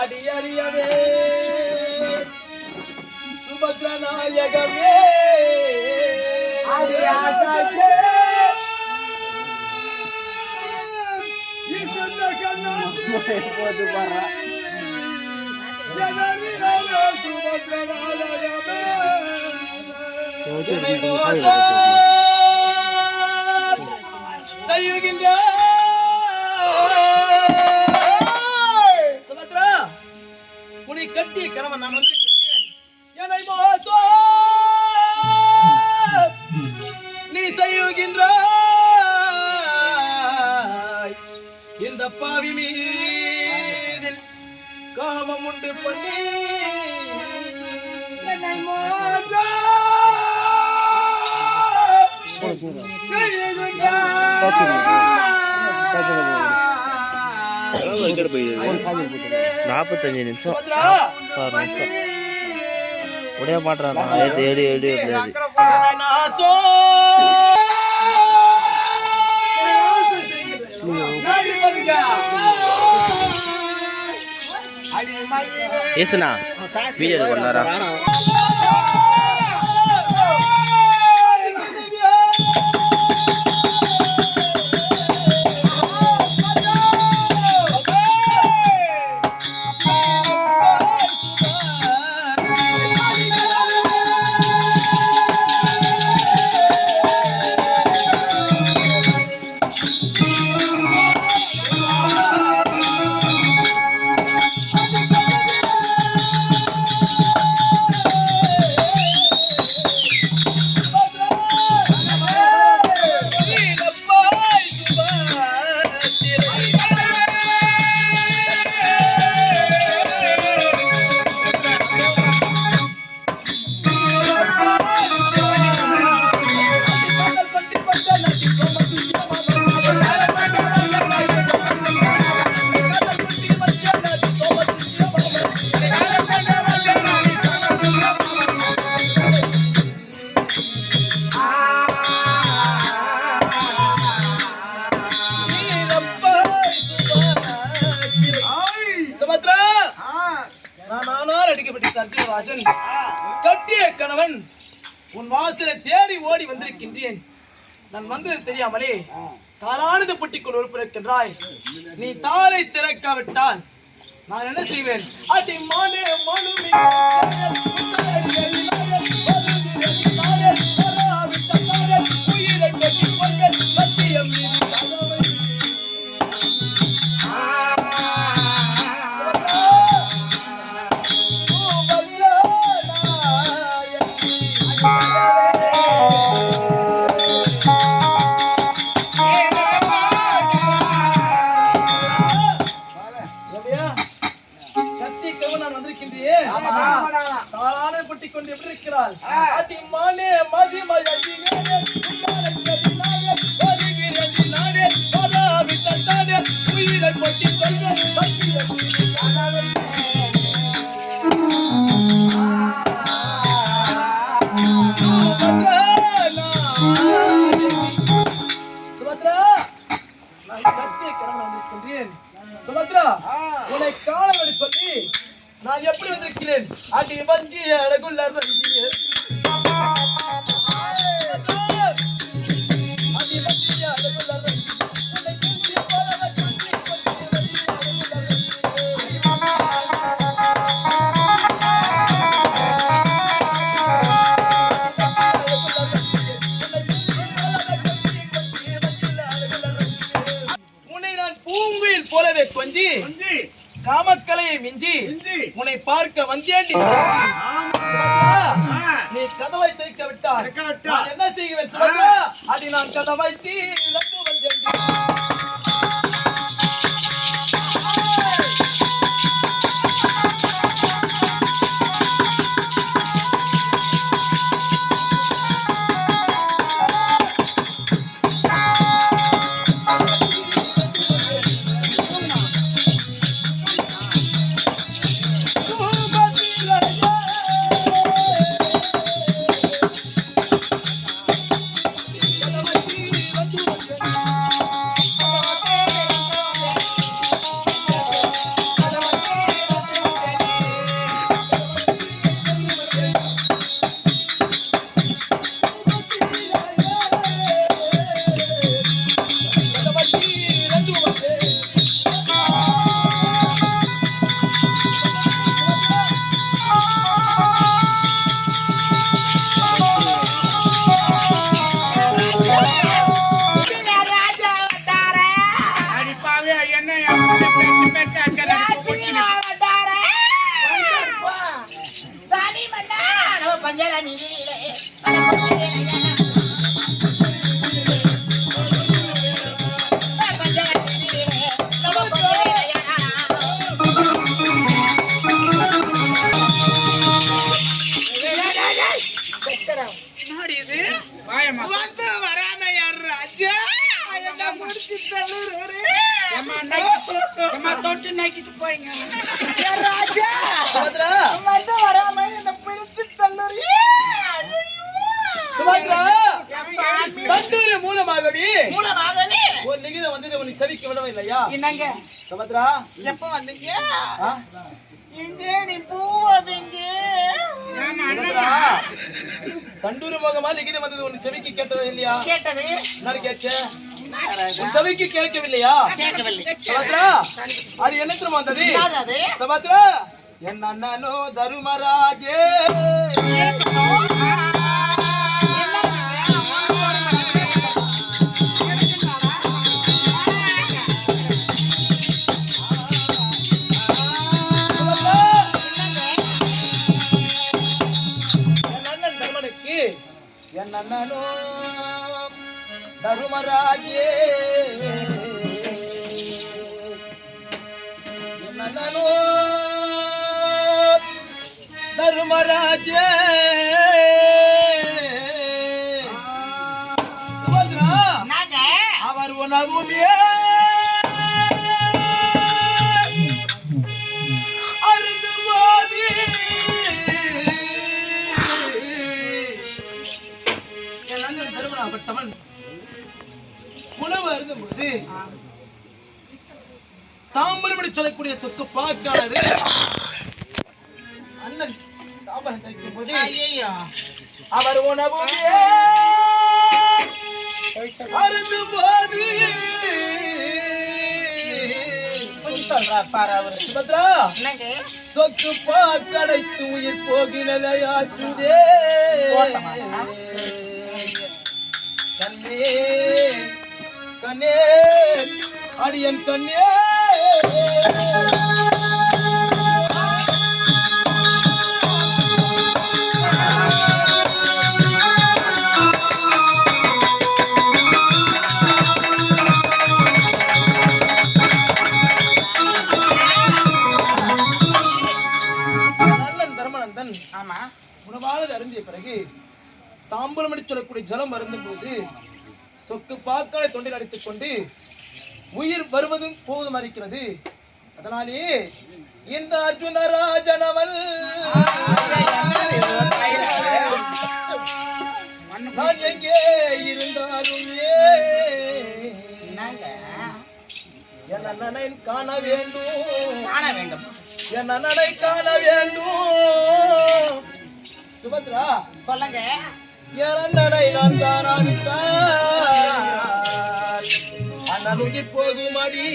அடியறியவே சுபத்ரநாயகமே அடியாசே இசுந்த கண்ணாடி போது பாரா ஜனரிரவே சுபத்ரநாயகமே செய்யுகின்ற சுபத்ரா உன்னை கட்டிய கணவன் நான் வந்திருக்கின்றேன். என்னை மாத்தோ நீ செய்யுகின்றாய் இந்த பாவி மீதில் காமம் உண்டு பண்ணி என்னை மாத்தோ நாற்பத்தஞ்சு நிமிஷம் உடைய மாட்டான் ஏடு ஏடு ஏசுனா வீடியோ பண்ணாரா கட்டிய கணவன் உன் வாசலை தேடி ஓடி வந்திருக்கின்றேன். நான் வந்தது தெரியாமலே தாளானது பட்டிக் கொண்டு இருக்கின்றாய். நீ தாரை திறக்காவிட்டால் நான் என்ன செய்வேன்? அடி மானே மனுமி சுபத்ரா உன்னை காண சொல்லி நான் எப்படி வந்திருக்கிறேன்? அடி வஞ்சி அழகுள்ள கொஞ்சி காமக்கலையை மிஞ்சி உன்னை பார்க்க வந்தேன். நீ கதவை திறக்க விட்டால் என்ன செய்வேன்? அடி நான் கதவை திறந்து வந்தேன். என்ன பெற்று பெற்று அச்சனை சாமி மன்னா நம்ம பஞ்சாயத்து வந்து வராம யாரு ராஜா என்ன முடிச்சு தள்ளுறே தொட்டு நக்கிட்டு போயிங்க ராஜா சுபத்ரா வந்து வராம என்ன பிடிச்சு தள்ளுறியே சுபத்ரா தண்டூர் மூலமாகவே மூலமாகவே ஒரு லிகிதம் வந்தது உனக்கு செவிக்க விடவே இல்லையா என்னங்க சுபத்ரா எப்ப வந்தீங்க ஆ? இங்க நீ பூவதுங்க சுபத்ரா தண்டூர் மூலமா லிகிதம் வந்தது உனக்கு செவிக்கு கேட்டது இல்லையா கேட்டது என்ன கேட்ச உன் செவிக்கு கேட்கவில்லையா கேட்கவில்லை சுபத்ரா அது என்ன தெரியுமா வந்தது அது சுபத்ரா என் அண்ணனோ தருமராஜே சுபத்ரா, என் அண்ணன் தருமனுக்கு என் அண்ணனோ தருமராஜே என் அண்ணனோ தருமராஜே சுபத்ரா நாங்க அவர் உணவுமே அருந்துவாதி என் அண்ணன் தருமனாகப்பட்டவன் உணவு அருந்தும்போது தாம்பரமணி சொல்லக்கூடிய சொத்து பாக்கானது அண்ணன் தாம்பரம் தைக்கும் போது ஐயோ அவர் உணவுமே அருந்தும்போது சொல்றா பாரு அவரு சுபத்ரா என்னங்க சொக்கு பாக்கடைத்து உயிர் போகினதையாச்சுதே போட்டமா? கண்ணே கண்ணே அடியன் கண்ணே அண்ணன் தர்மநந்தன் ஆமா உணவாளர் அருந்திய பிறகு தாம்பூலமணி சொல்லக்கூடிய ஜலம் அருந்தும் போது சொக்கு பாக்காலை தொண்டில் அடித்துக் கொண்டு உயிர் வருவதும் போவதும் இருக்கிறது. அதனாலே இந்த அர்ஜுனராஜனவன் நான் எங்கே இருந்தாலும் என்னங்க என் அண்ணனை காண வேண்டும், காண வேண்டும் என் அண்ணனை காண வேண்டும். சுபத்ரா சொல்லுங்க என் அண்ணனை நான் காணாவிட்டால் அண்ணன் உயிர் போகுமடி,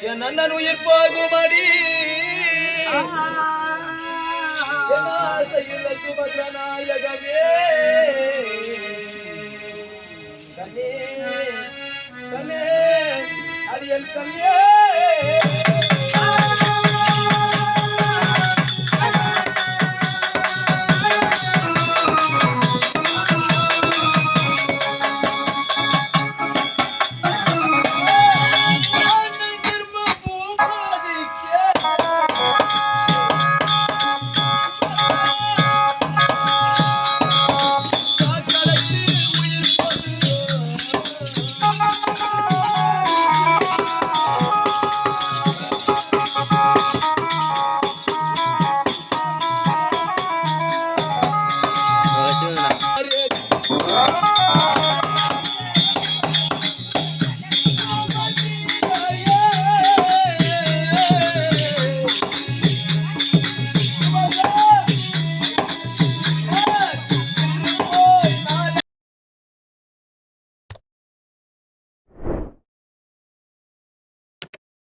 என் அண்ணன் உயிர் போகுமடி. என் ஆசையுள்ள சுபத்ர நாயகமே கண்ணே கண்ணே அடியன் கண்ணே.